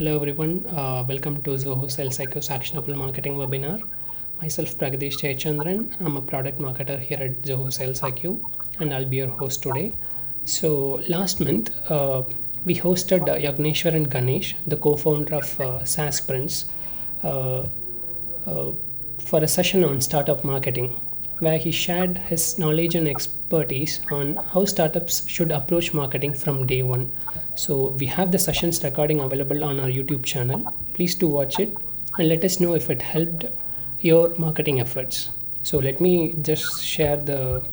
Hello everyone, welcome to Zoho SalesIQ's Actionable Marketing webinar. Myself Pragadeesh Jayachandran, I'm a product marketer here at Zoho SalesIQ and I'll be your host today. So last month, we hosted Yaagneshwaran Ganesh, the co-founder of SaaS Sprints, uh, for a session on startup marketing, where he shared his knowledge and expertise on how startups should approach marketing from day one. So we have the sessions recording available on our YouTube channel. Please do watch it and let us know if it helped your marketing efforts. So let me just share the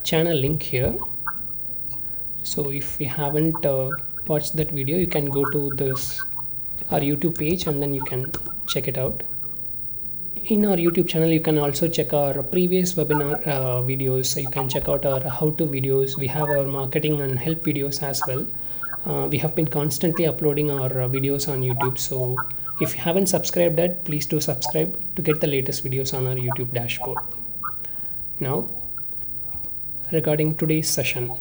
channel link here. So if you haven't watched that video, you can go to our YouTube page and then you can check it out. In our YouTube channel, you can also check our previous webinar videos. You can check out our how-to videos. We have our marketing and help videos as well. We have been constantly uploading our videos on YouTube. So if you haven't subscribed yet, please do subscribe to get the latest videos on our YouTube dashboard. Now, regarding today's session,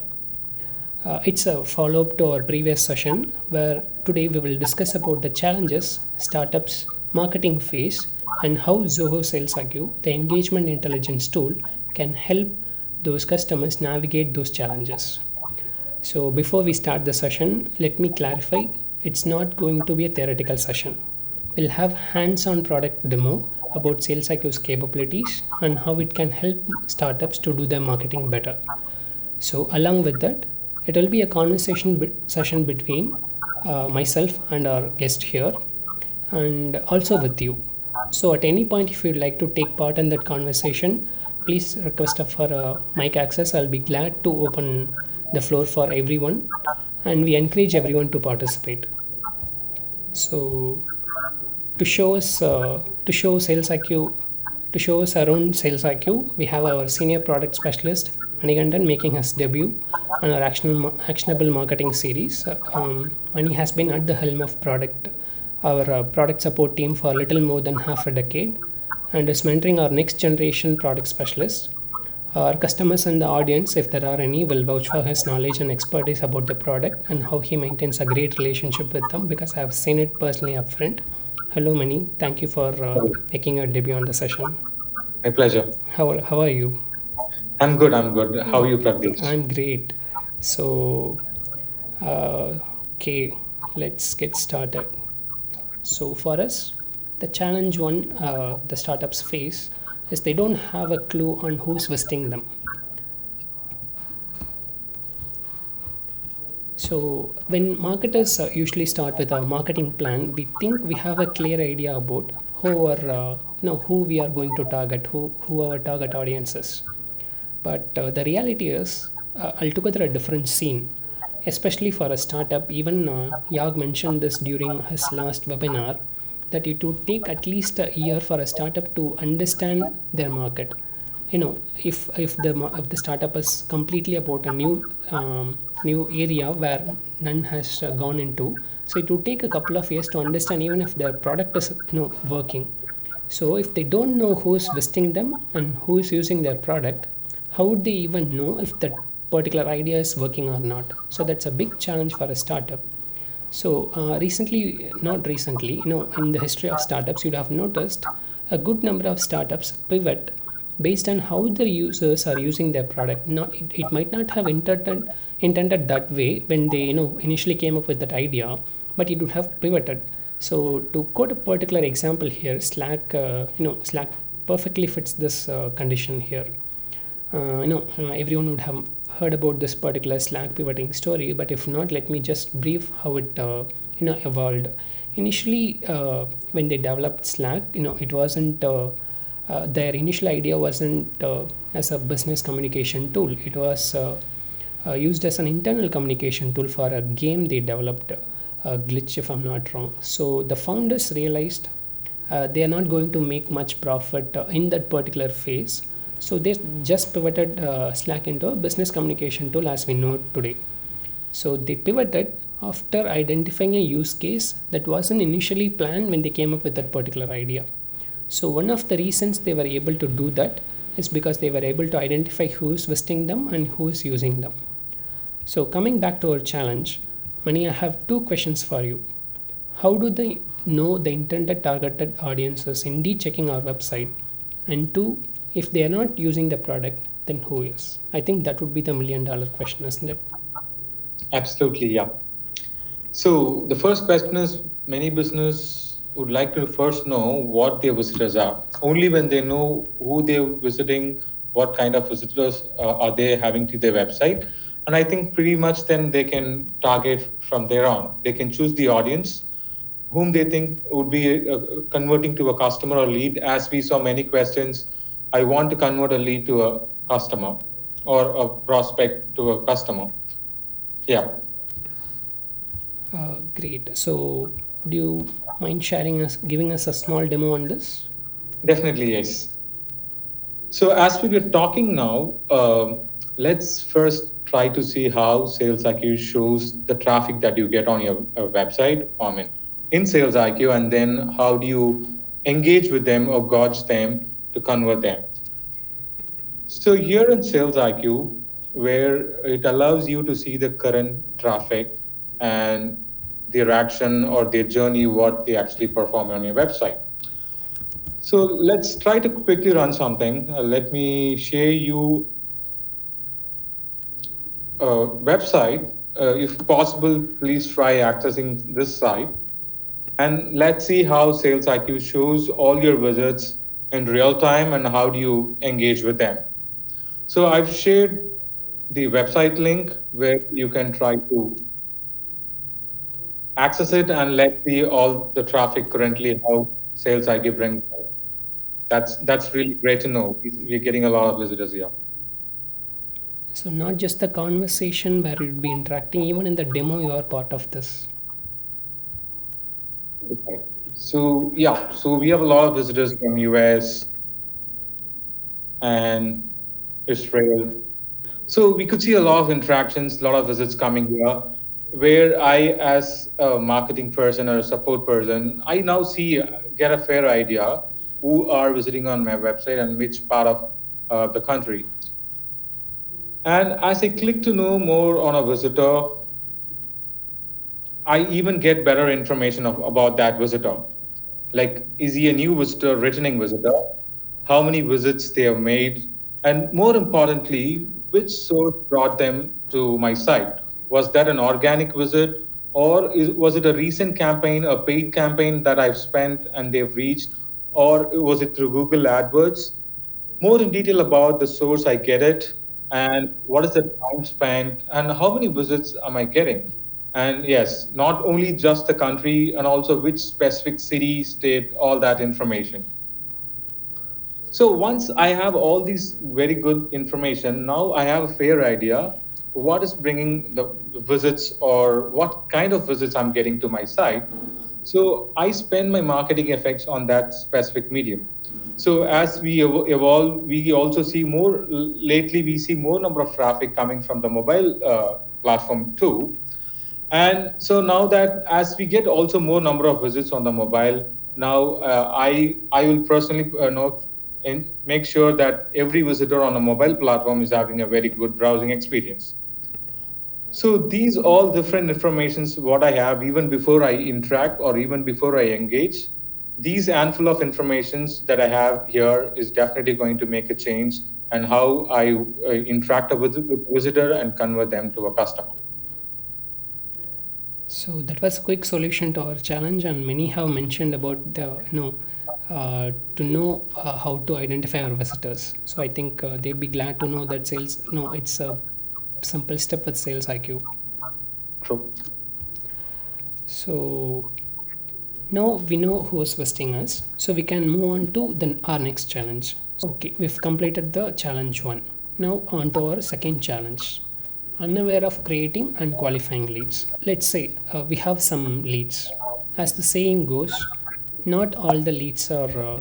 it's a follow-up to our previous session where today we will discuss about the challenges startups marketing face and how Zoho SalesIQ, the engagement intelligence tool, can help those customers navigate those challenges. So before we start the session, let me clarify, it's not going to be a theoretical session. We'll have hands-on product demo about SalesIQ's capabilities and how it can help startups to do their marketing better. So along with that, it will be a conversation session between myself and our guest here and also with you. So at any point, if you'd like to take part in that conversation, please request for mic access. I'll be glad to open the floor for everyone and we encourage everyone to participate. So to show us our own sales IQ, we have our senior product specialist Manikandan making his debut on our actionable marketing series. Mani has been at the helm of our product support team for a little more than half a decade and is mentoring our next generation product specialist. Our customers and the audience, if there are any, will vouch for his knowledge and expertise about the product and how he maintains a great relationship with them because I have seen it personally upfront. Hello Mani, thank you for making your debut on the session. My pleasure. How are you? I'm good. How are you, Pragadeesh? I'm great. So, okay, let's get started. So for us, the challenge the startups face is they don't have a clue on who's visiting them. So when marketers usually start with a marketing plan, we think we have a clear idea about who we are going to target, who our target audience is. But the reality is altogether a different scene, especially for a startup. Even Yag mentioned this during his last webinar, that it would take at least a year for a startup to understand their market. If the startup is completely about a new area where none has gone into, so it would take a couple of years to understand even if their product is working. So if they don't know who is visiting them and who is using their product, how would they even know if that particular idea is working or not? So that's a big challenge for a startup. So not recently, in the history of startups, you'd have noticed a good number of startups pivot based on how the users are using their product. It might not have intended that way when they initially came up with that idea, but it would have pivoted. So to quote a particular example here, Slack perfectly fits this condition here. Everyone would have heard about this particular Slack pivoting story, but if not, let me just brief how it evolved. Initially, when they developed Slack, it wasn't their initial idea wasn't as a business communication tool. It was used as an internal communication tool for a game they developed, Glitch if I'm not wrong. So the founders realized they are not going to make much profit in that particular phase. So they just pivoted Slack into a business communication tool as we know it today. So they pivoted after identifying a use case that wasn't initially planned when they came up with that particular idea. So one of the reasons they were able to do that is because they were able to identify who is visiting them and who is using them. So coming back to our challenge, Mani, I have two questions for you. how do they know the intended targeted audiences indeed checking our website? And two, if they are not using the product, then who is? I think that would be the $1,000,000 question, isn't it? Absolutely, yeah. So the first question is, many business would like to first know what their visitors are. Only when they know who they're visiting, what kind of visitors are they having to their website. And I think pretty much then they can target from there on. They can choose the audience whom they think would be converting to a customer or lead. As we saw many questions, I want to convert a lead to a customer or a prospect to a customer. Yeah. Great. So, would you mind giving us a small demo on this? Definitely, yes. So as we were talking now, let's first try to see how SalesIQ shows the traffic that you get on your website. I mean, in SalesIQ, and then how do you engage with them or gauge them to convert them? So here in SalesIQ, where it allows you to see the current traffic and their action or their journey, what they actually perform on your website. So let's try to quickly run something. Let me share you a website. If possible, please try accessing this site. And let's see how SalesIQ shows all your visits in real time and how do you engage with them. So I've shared the website link where you can try to access it, and let's see all the traffic currently, how SalesIQ brings. That's really great to know. We're getting a lot of visitors here. So, not just the conversation where you'd be interacting, even in the demo, you are part of this. Okay. So yeah, so we have a lot of visitors from US and Israel. So we could see a lot of interactions, a lot of visits coming here, where I, as a marketing person or a support person, I now get a fair idea who are visiting on my website and which part of the country. And as I click to know more on a visitor, I even get better information about that visitor. Like, is he a new visitor, returning visitor? How many visits they have made? And more importantly, which source brought them to my site? Was that an organic visit, or was it a recent campaign, a paid campaign that I've spent and they've reached, or was it through Google AdWords? More in detail about the source I get it, and what is the time spent, and how many visits am I getting. And yes, not only just the country, and also which specific city, state, all that information. So once I have all these very good information, now I have a fair idea what is bringing the visits or what kind of visits I'm getting to my site. So I spend my marketing efforts on that specific medium. So as we evolve, we also see more, lately we see more number of traffic coming from the mobile platform too. And so now that as we get also more number of visits on the mobile, now I will personally note and make sure that every visitor on a mobile platform is having a very good browsing experience. So these all different informations what I have even before I interact or even before I engage, these handful of informations that I have here is definitely going to make a change and how I interact with visitor and convert them to a customer. So that was a quick solution to our challenge, and many have mentioned about the to know how to identify our visitors. So I think they'd be glad to know that it's a simple step with SalesIQ. True. So now we know who is visiting us, so we can move on to our next challenge. Okay, we've completed the challenge 1. Now on to our second challenge. Unaware of creating and qualifying leads. Let's say we have some leads. As the saying goes, not all the leads are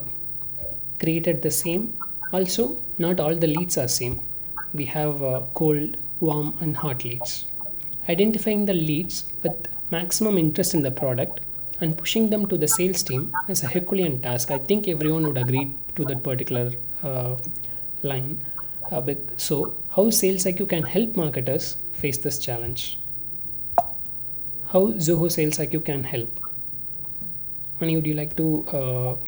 created the same. Also, not all the leads are same. We have cold, warm, and hot leads. Identifying the leads with maximum interest in the product and pushing them to the sales team is a Herculean task. I think everyone would agree to that particular line. So, how SalesIQ can help marketers face this challenge? How Zoho SalesIQ can help? Mani, would you like to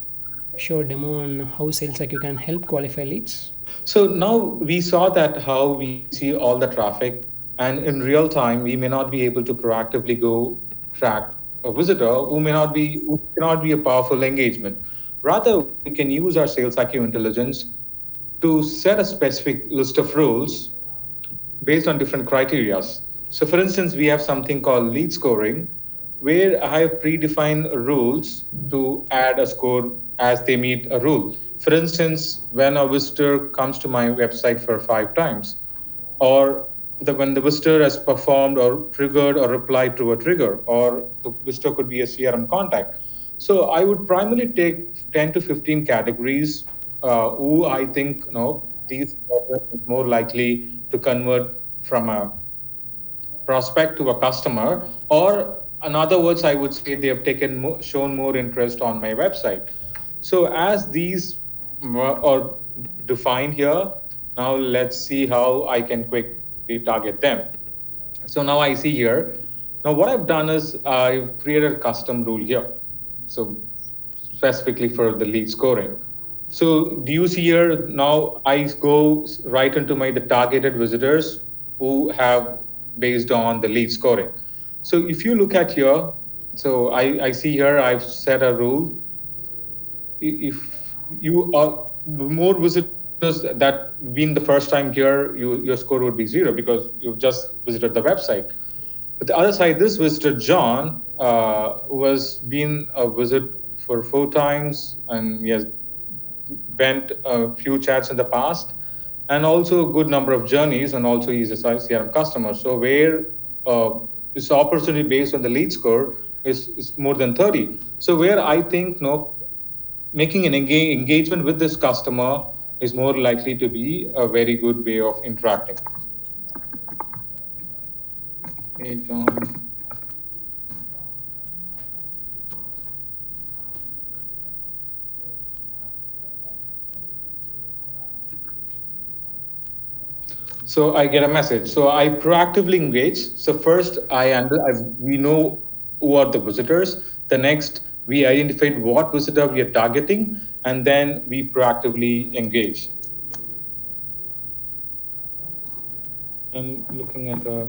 show a demo on how SalesIQ can help qualify leads? So now we saw that how we see all the traffic, and in real time, we may not be able to proactively go track a visitor who cannot be a powerful engagement. Rather, we can use our sales IQ intelligence to set a specific list of rules based on different criterias. So for instance, we have something called lead scoring, where I have predefined rules to add a score as they meet a rule. For instance, when a visitor comes to my website for 5 times, or when the visitor has performed or triggered or replied to a trigger, or the visitor could be a CRM contact. So I would primarily take 10 to 15 categories who I think these are more likely to convert from a prospect to a customer, or in other words, I would say they have shown more interest on my website. So as these are defined here, now let's see how I can quickly target them. So now I see here. Now what I've done is I've created a custom rule here. So specifically for the lead scoring. So do you see here now I go right into the targeted visitors who have based on the lead scoring. So if you look at here, so I see here I've set a rule. If you are more visitors that been the first time here, your score would be 0 because you've just visited the website. But the other side, this visitor John was been a visit for 4 times, and he has bent a few chats in the past, and also a good number of journeys, and also he's a CRM customer. So where this opportunity based on the lead score is more than 30. So where I think making an engagement with this customer is more likely to be a very good way of interacting. Hey, John. So I get a message. So I proactively engage. So first, we know who are the visitors. The next, we identified what visitor we are targeting, and then we proactively engage. I'm looking at the.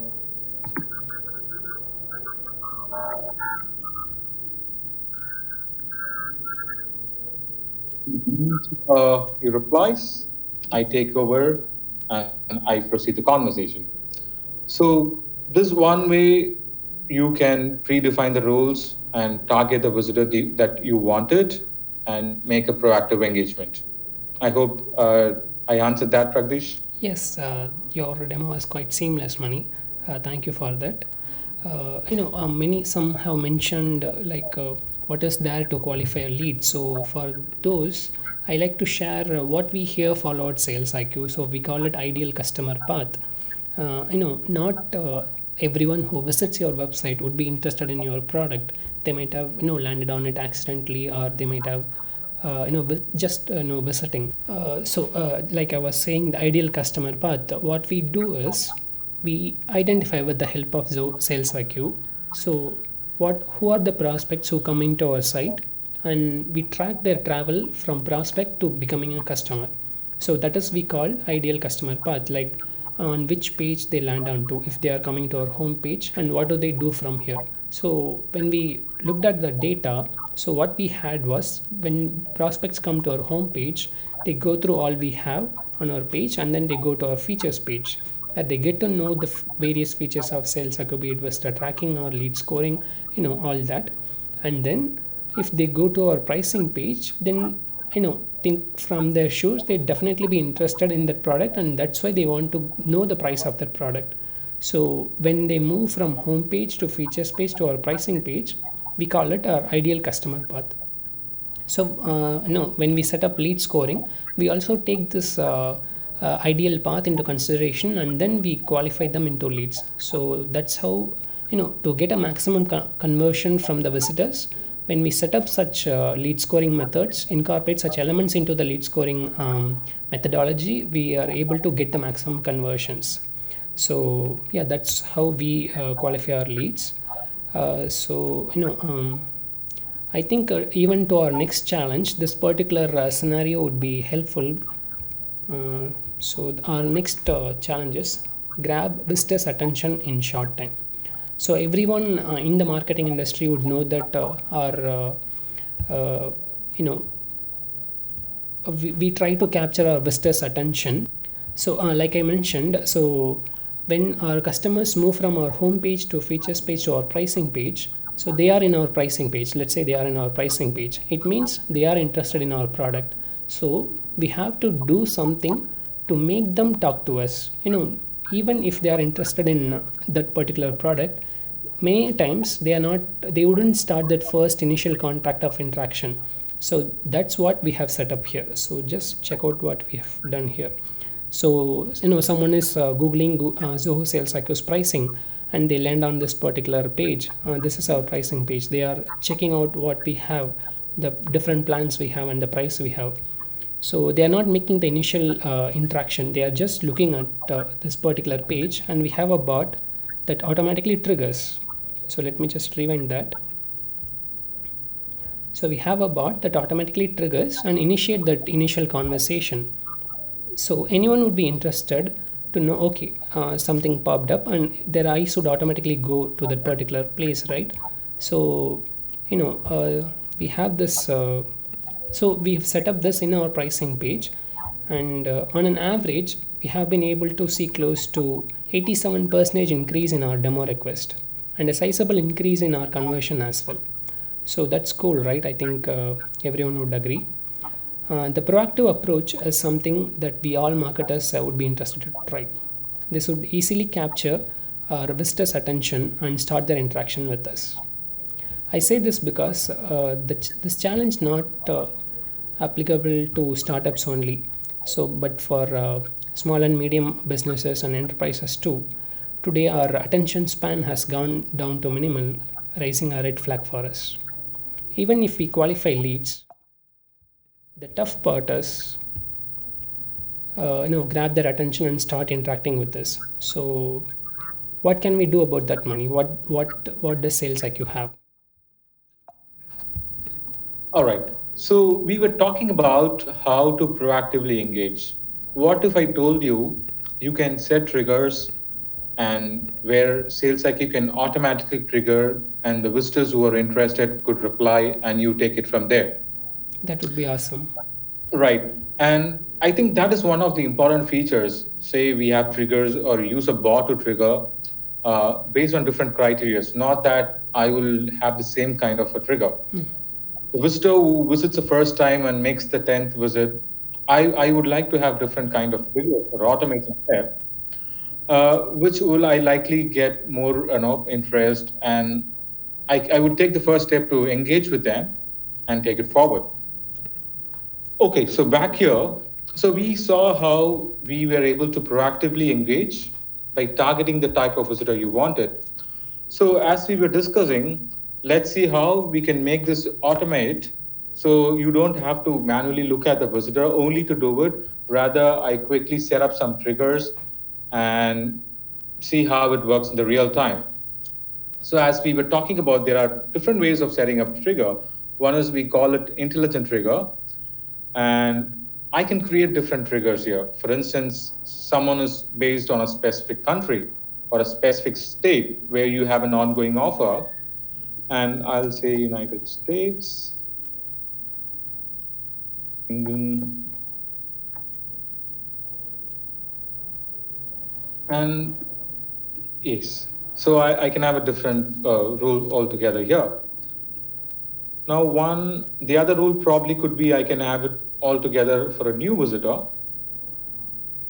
He replies, I take over, and I proceed the conversation. So this one way you can predefine the roles and target the visitor that you wanted and make a proactive engagement. I hope I answered that, Pragdish. Yes, your demo was quite seamless, Mani. Thank you for that. Many some have mentioned what is there to qualify a lead. So for those, I like to share what we here followed Sales IQ. So we call it ideal customer path. Not everyone who visits your website would be interested in your product. They might have landed on it accidentally, or they might have just visiting. Like I was saying, the ideal customer path, what we do is we identify with the help of Sales IQ. So who are the prospects who come into our site, and we track their travel from prospect to becoming a customer. So that is we call ideal customer path, like on which page they land onto if they are coming to our home page, and what do they do from here. So when we looked at the data, so what we had was when prospects come to our home page, they go through all we have on our page, and then they go to our features page, that they get to know the various features of sales, be it visitor tracking or lead scoring, all that. And then if they go to our pricing page, then think from their shoes, they'd definitely be interested in that product, and that's why they want to know the price of that product. So when they move from home page to features page to our pricing page, we call it our ideal customer path. So when we set up lead scoring, we also take this ideal path into consideration, and then we qualify them into leads. So that's how to get a maximum conversion from the visitors. When we set up such lead scoring methods, incorporate such elements into the lead scoring methodology, we are able to get the maximum conversions. So yeah, that's how we qualify our leads. I think even to our next challenge, this particular scenario would be helpful. So our next challenge is grab visitors' attention in short time. So everyone in the marketing industry would know that our you know we try to capture our visitors' attention. So like I mentioned, so when our customers move from our home page to features page to our pricing page, so they are in our pricing page. Let's say they are in our pricing page. It means they are interested in our product. So we have to do something to make them talk to us. Even if they are interested in that particular product, many times they wouldn't start that first initial contact of interaction. So that's what we have set up here. So just check out what we have done here. So someone is googling Zoho SalesIQ's pricing, and they land on this particular page. This is our pricing page. They are checking out what we have, the different plans we have, and the price we have. So they are not making the initial interaction. They are just looking at this particular page, and we have a bot that automatically triggers. So let me just rewind that. So we have a bot that automatically triggers and initiate that initial conversation. So anyone would be interested to know, okay, something popped up, and their eyes would automatically go to that particular place, right? So we have this. So we've set up this in our pricing page, and on an average, we have been able to see close to 87% increase in our demo request, and a sizable increase in our conversion as well. So that's cool, right? I think everyone would agree. The proactive approach is something that we all marketers would be interested to try. This would easily capture our visitors' attention and start their interaction with us. I say this because this challenge not applicable to startups only, but for small and medium businesses and enterprises too. Today, our attention span has gone down to minimal, raising a red flag for us. Even if we qualify leads, the tough part is grab their attention and start interacting with us. So what can we do about that money? What does SalesIQ have? All right. So we were talking about how to proactively engage. What if I told you you can set triggers and where SalesIQ can automatically trigger and the visitors who are interested could reply and you take it from there? That would be awesome. Right. And I think that is one of the important features. Say we have triggers or use a bot to trigger based on different criteria. Not that I will have the same kind of a trigger. The visitor who visits the first time and makes the 10th visit, I would like to have different kind of triggers or automation step, which will I likely get more interest, and I would take the first step to engage with them and take it forward. Okay, so back here, so we saw how we were able to proactively engage by targeting the type of visitor you wanted. So as we were discussing, let's see how we can make this automate so you don't have to manually look at the visitor only to do it. Rather, I quickly set up some triggers and see how it works in the real time. So as we were talking about, there are different ways of setting up trigger. One is we call it intelligent trigger. And I can create different triggers here. For instance, someone is based on a specific country or a specific state where you have an ongoing offer. And I'll say United States. And yes, so I can have a different rule altogether here. Now, the other rule probably could be I can have it all together for a new visitor,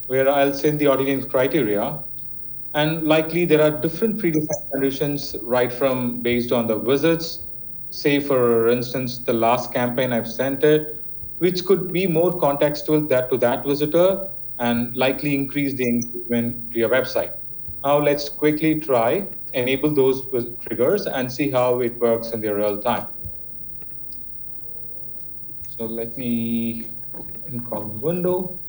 where I'll send the audience criteria. And likely there are different predefined conditions right from based on the visits. Say, for instance, the last campaign I've sent it, which could be more contextual to that visitor and likely increase the engagement to your website. Now let's quickly try enable those triggers and see how it works in the real time. So let me in column window.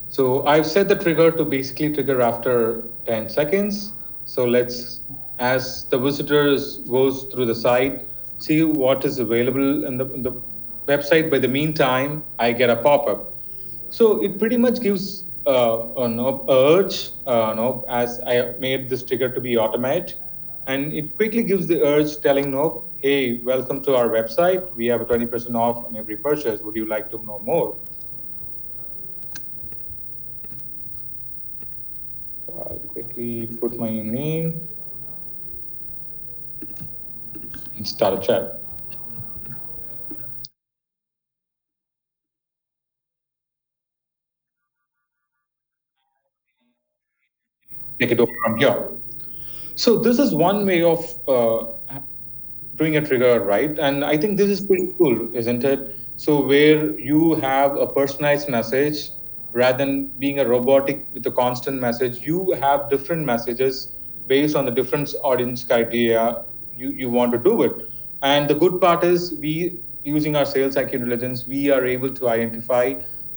So I've set the trigger to basically trigger after 10 seconds. So let's as the visitors goes through the site, see what is available in the website. By the meantime, I get a pop-up. So it pretty much gives an urge, as I made this trigger to be automate, and it quickly gives the urge telling no, hey, welcome to our website. We have a 20% off on every purchase. Would you like to know more? I'll quickly put my name and start a chat. Take it over from here. So this is one way of doing a trigger, right? And I think this is pretty cool, isn't it? So where you have a personalized message rather than being a robotic with a constant message, you have different messages based on the different audience criteria you want to do it. And the good part is we using our sales IQ intelligence, we are able to identify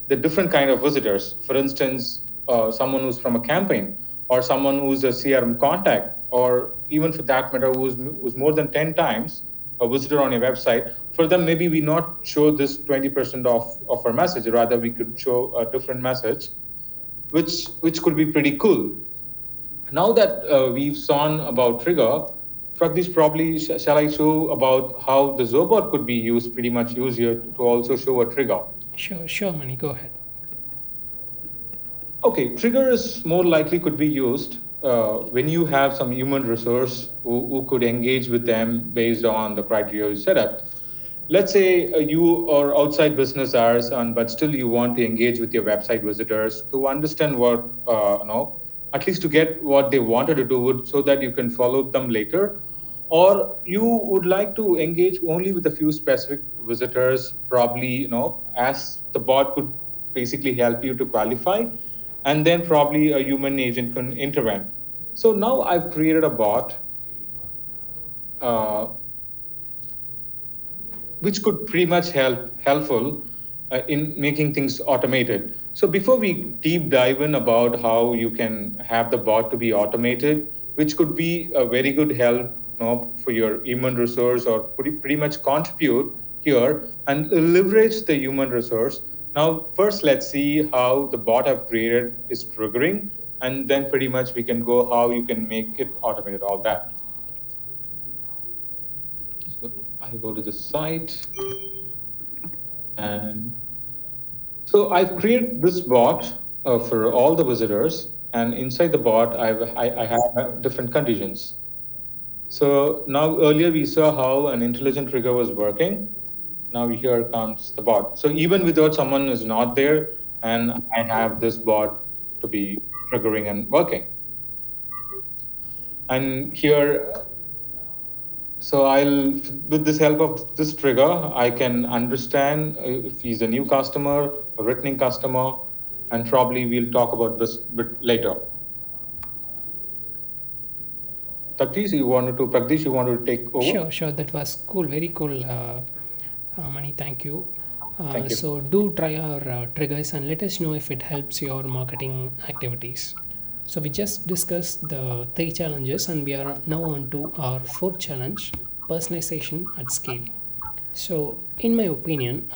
the different kind of visitors. For instance, someone who's from a campaign, or someone who's a CRM contact, or even for that matter, who's more than 10 times a visitor on your website. For them, maybe we not show this 20% of our message, rather we could show a different message, which could be pretty cool. Now that we've seen about trigger, Pragdish, probably shall I show about how the Zobot could be used, pretty much used here to also show a trigger. Sure, Mani, go ahead. Okay, triggers more likely could be used when you have some human resource who could engage with them based on the criteria you set up. Let's say you are outside business hours, and but still you want to engage with your website visitors to understand what at least to get what they wanted to do, so that you can follow them later, or you would like to engage only with a few specific visitors, probably as the bot could basically help you to qualify, and then probably a human agent can intervene. So now I've created a bot uh, which could pretty much helpful in making things automated. So before we deep dive in about how you can have the bot to be automated, which could be a very good help for your human resource, or pretty much contribute here and leverage the human resource. Now, first, let's see how the bot I've created is triggering, and then pretty much we can go how you can make it automated, all that. So I go to the site, and so I've created this bot for all the visitors, and inside the bot, I have different conditions. So now earlier we saw how an intelligent trigger was working. Now here comes the bot. So even without someone is not there, and I have this bot to be triggering and working. And here, so with this help of this trigger, I can understand if he's a new customer, a returning customer, and probably we'll talk about this a bit later. Pragdish, you wanted to take over? Sure, that was cool, very cool, Mani, thank you. Thank you. So do try our triggers and let us know if it helps your marketing activities. So we just discussed the three challenges and we are now on to our fourth challenge, personalization at scale. So, in my opinion,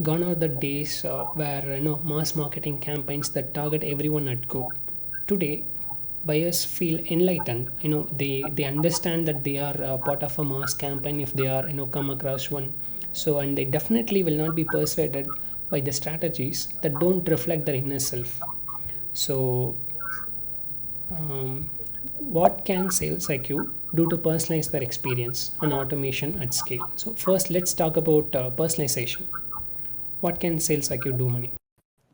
gone are the days where mass marketing campaigns that target everyone at go. Today, buyers feel enlightened. They understand that they are part of a mass campaign if they are come across one. So, and they definitely will not be persuaded by the strategies that don't reflect their inner self. So, what can sales IQ do to personalize their experience and automation at scale? So first, let's talk about personalization. What can sales IQ do, Mani?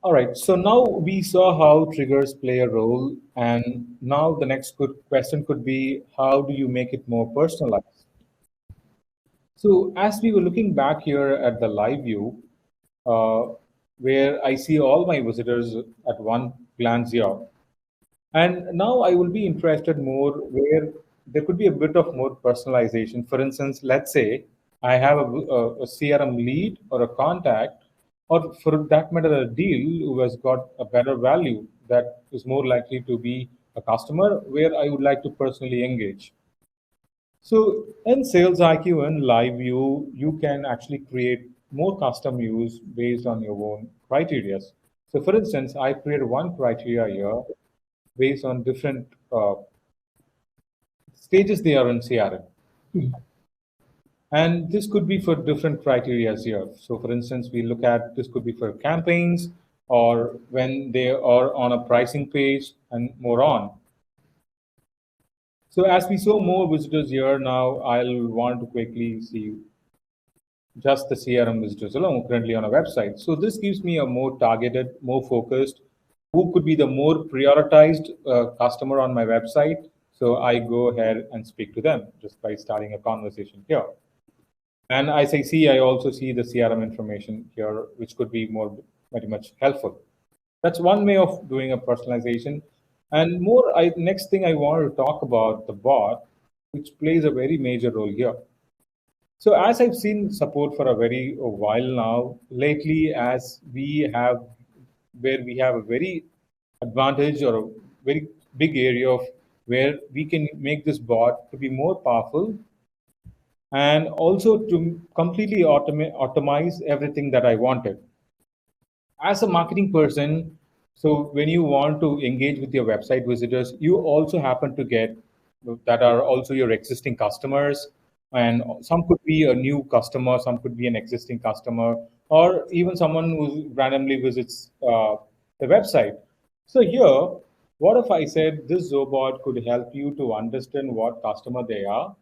All right. So now we saw how triggers play a role, and now the next good question could be, how do you make it more personalized? So as we were looking back here at the live view, uh, where I see all my visitors at one glance here, and now I will be interested more where there could be a bit of more personalization. For instance, let's say I have a CRM lead or a contact, or for that matter, a deal who has got a better value that is more likely to be a customer where I would like to personally engage. So in Sales IQ and Live View, you can actually create more custom views based on your own criteria. So for instance, I created one criteria here based on different stages they are in CRM. And this could be for different criteria here. So for instance, we look at this could be for campaigns or when they are on a pricing page and more on. So as we saw more visitors here now, I'll want to quickly see just the CRM visitors alone currently on a website. So this gives me a more targeted, more focused, who could be the more prioritized customer on my website. So I go ahead and speak to them just by starting a conversation here. And as I see, I also see the CRM information here, which could be more very much helpful. That's one way of doing a personalization. And more, next thing I want to talk about the bot, which plays a very major role here. So as I've seen support for a while now, lately as we have where we have a very advantage or a very big area of where we can make this bot to be more powerful and also to completely automate everything that I wanted. As a marketing person, so when you want to engage with your website visitors, you also happen to get that are also your existing customers, and some could be a new customer, some could be an existing customer, or even someone who randomly visits the website. So here, what if I said this Zobot could help you to understand what customer they are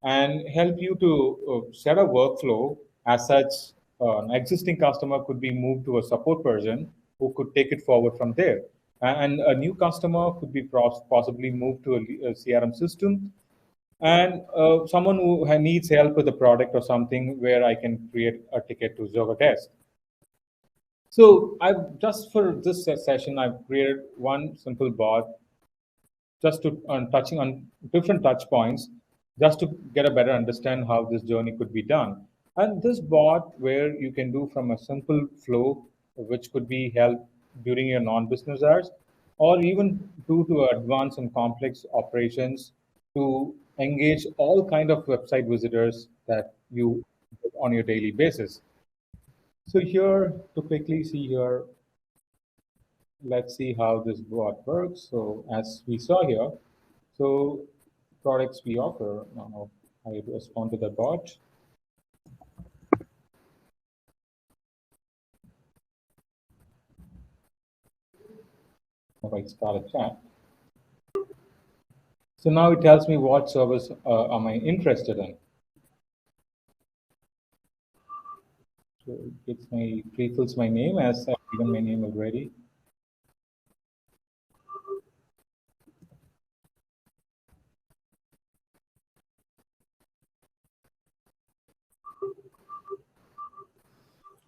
and help you to set a workflow as such. An existing customer could be moved to a support person who could take it forward from there. And a new customer could be possibly moved to a CRM system. And someone who needs help with a product or something where I can create a ticket to Zoho Desk. So I've just for this session, I've created one simple bot just to touching on different touch points just to get a better understand how this journey could be done. And this bot where you can do from a simple flow, which could be held during your non-business hours, or even do to advanced and complex operations to engage all kind of website visitors that you get on your daily basis. So here to quickly see here, let's see how this bot works. So as we saw here, so products we offer, now I respond to the bot. If I start a chat. So now it tells me what service am I interested in. So it pre-fills my name as I've given my name already.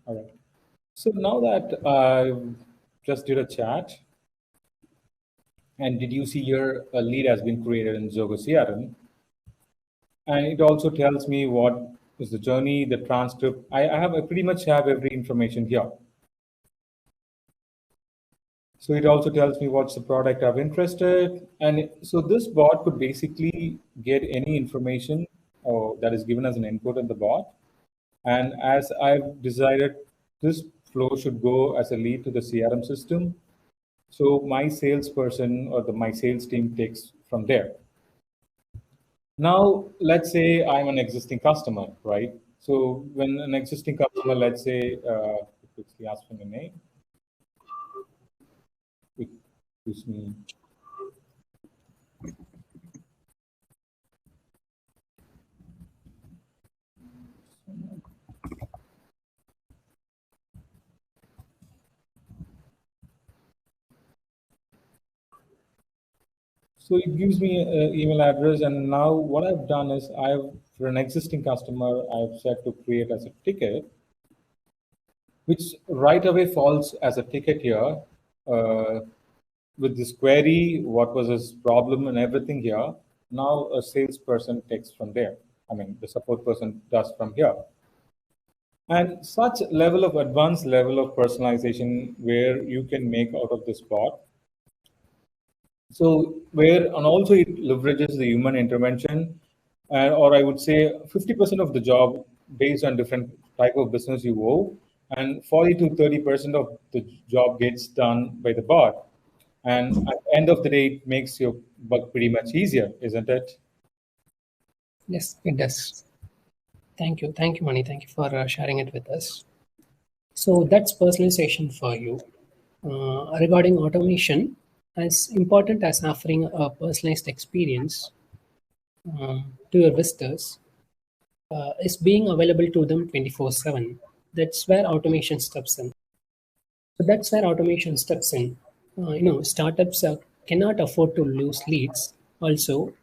All right. So now that I've just did a chat, and did you see here a lead has been created in Zoho CRM? And it also tells me what is the journey, the transcript. I pretty much have every information here. So it also tells me what's the product of interested. And so this bot could basically get any information that is given as an input in the bot. And as I've decided, this flow should go as a lead to the CRM system. So my salesperson or my sales team takes from there. Now, let's say I'm an existing customer, right? So when an existing customer, let's say, quickly ask for your name. It gives me. So it gives me an email address, and now what I've done is for an existing customer, I've set to create as a ticket, which right away falls as a ticket here with this query, what was his problem and everything here. Now a salesperson takes from there. I mean, the support person does from here. And such level of advanced level of personalization where you can make out of this bot. So and also it leverages the human intervention. or I would say 50% of the job based on different type of business you owe, and 40 to 30% of the job gets done by the bot. And at the end of the day, it makes your work pretty much easier, isn't it? Yes, it does. Thank you. Thank you, Mani. Thank you for sharing it with us. So that's personalization for you. Regarding automation, as important as offering a personalized experience to your visitors is being available to them 24/7. That's where automation steps in. So that's where automation steps in. Startups cannot afford to lose leads. Also,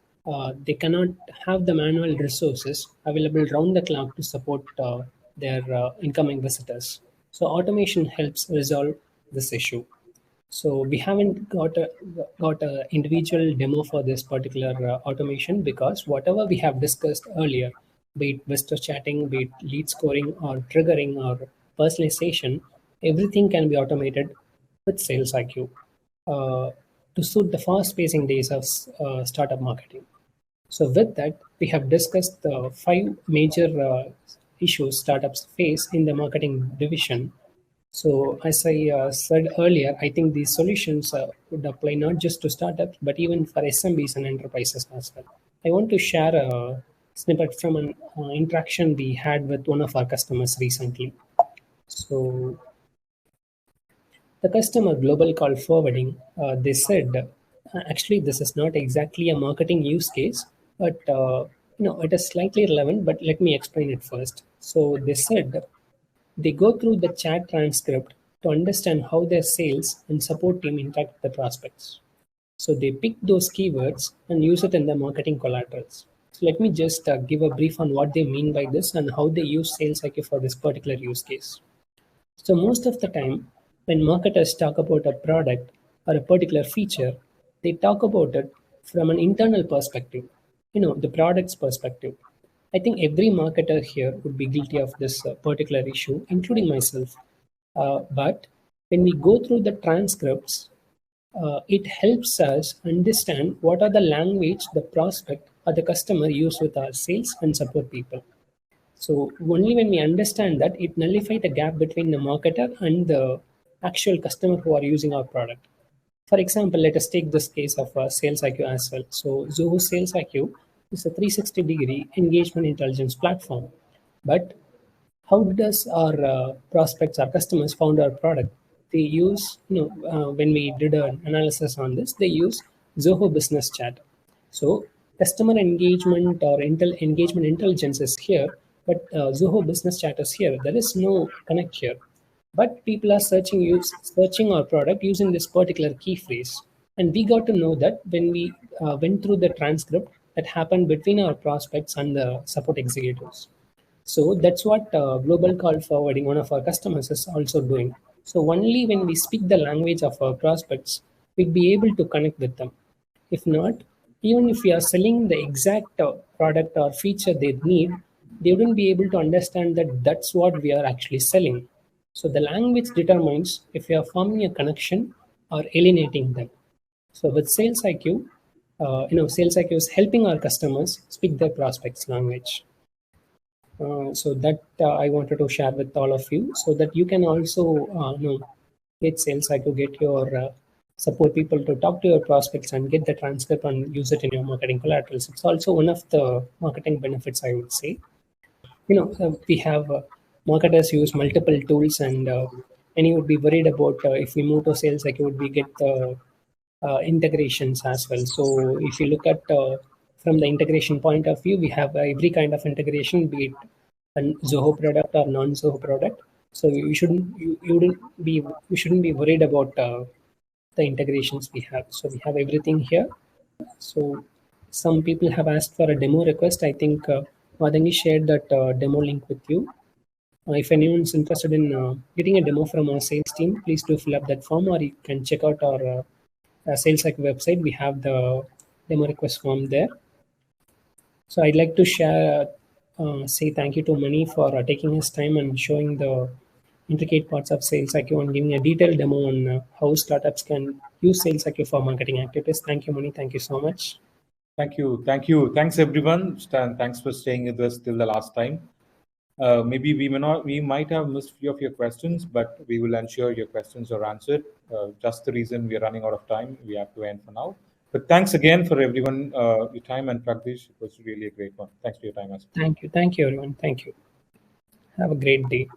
they cannot have the manual resources available round the clock to support their incoming visitors. So automation helps resolve this issue. So we haven't got a individual demo for this particular automation, because whatever we have discussed earlier, be it visitor chatting, be it lead scoring or triggering or personalization, everything can be automated with Sales IQ to suit the fast-pacing days of startup marketing. So with that, we have discussed the five major issues startups face in the marketing division. So as I said earlier, I think these solutions would apply not just to startups, but even for SMBs and enterprises as well. I want to share a snippet from an interaction we had with one of our customers recently. So the customer global call forwarding, they said, actually, this is not exactly a marketing use case, but it is slightly relevant, but let me explain it first. So they said they go through the chat transcript to understand how their sales and support team interact with the prospects. So they pick those keywords and use it in their marketing collaterals. So let me just give a brief on what they mean by this and how they use Sales IQ for this particular use case. So most of the time, when marketers talk about a product or a particular feature, they talk about it from an internal perspective, the product's perspective. I think every marketer here would be guilty of this particular issue, including myself. But when we go through the transcripts, it helps us understand what are the language the prospect or the customer use with our sales and support people. So only when we understand that, it nullifies the gap between the marketer and the actual customer who are using our product. For example, let us take this case of Sales IQ as well. So Zoho Sales IQ is a 360-degree engagement intelligence platform. But how does our prospects, our customers found our product? They use, when we did an analysis on this, they use Zoho Business Chat. So customer engagement or engagement intelligence is here, but Zoho Business Chat is here. There is no connect here. But people are searching our product using this particular key phrase. And we got to know that when we went through the transcript that happened between our prospects and the support executives. So that's what global call forwarding, one of our customers, is also doing. So only when we speak the language of our prospects, we'll be able to connect with them. If not, even if we are selling the exact product or feature they need, they wouldn't be able to understand that that's what we are actually selling. So the language determines if we are forming a connection or alienating them. So with Sales IQ, Sales IQ is helping our customers speak their prospects language. So that I wanted to share with all of you, so that you can also get Sales IQ, get your support people to talk to your prospects and get the transcript and use it in your marketing collaterals. It's also one of the marketing benefits, I would say. We have marketers use multiple tools, and you would be worried about if we move to Sales IQ, would we get the integrations as well. So if you look at from the integration point of view, we have every kind of integration, be it a Zoho product or non-Zoho product. So you shouldn't be worried about the integrations we have. So we have everything here. So some people have asked for a demo request. I think Madangi shared that demo link with you. If anyone's interested in getting a demo from our sales team, please do fill up that form, or you can check out our SalesIQ website. We have the demo request form there. So I'd like to say thank you to Mani for taking his time and showing the intricate parts of SalesIQ and giving a detailed demo on how startups can use SalesIQ for marketing activities. Thank you, Mani. Thank you so much. Thank you. Thanks everyone. Stan, thanks for staying with us till the last time. Maybe we might have missed few of your questions, but we will ensure your questions are answered. Just the reason we are running out of time, we have to end for now. But thanks again for everyone, your time, and Pragdish, it was really a great one. Thanks for your time as well. Thank you, everyone. Thank you. Have a great day.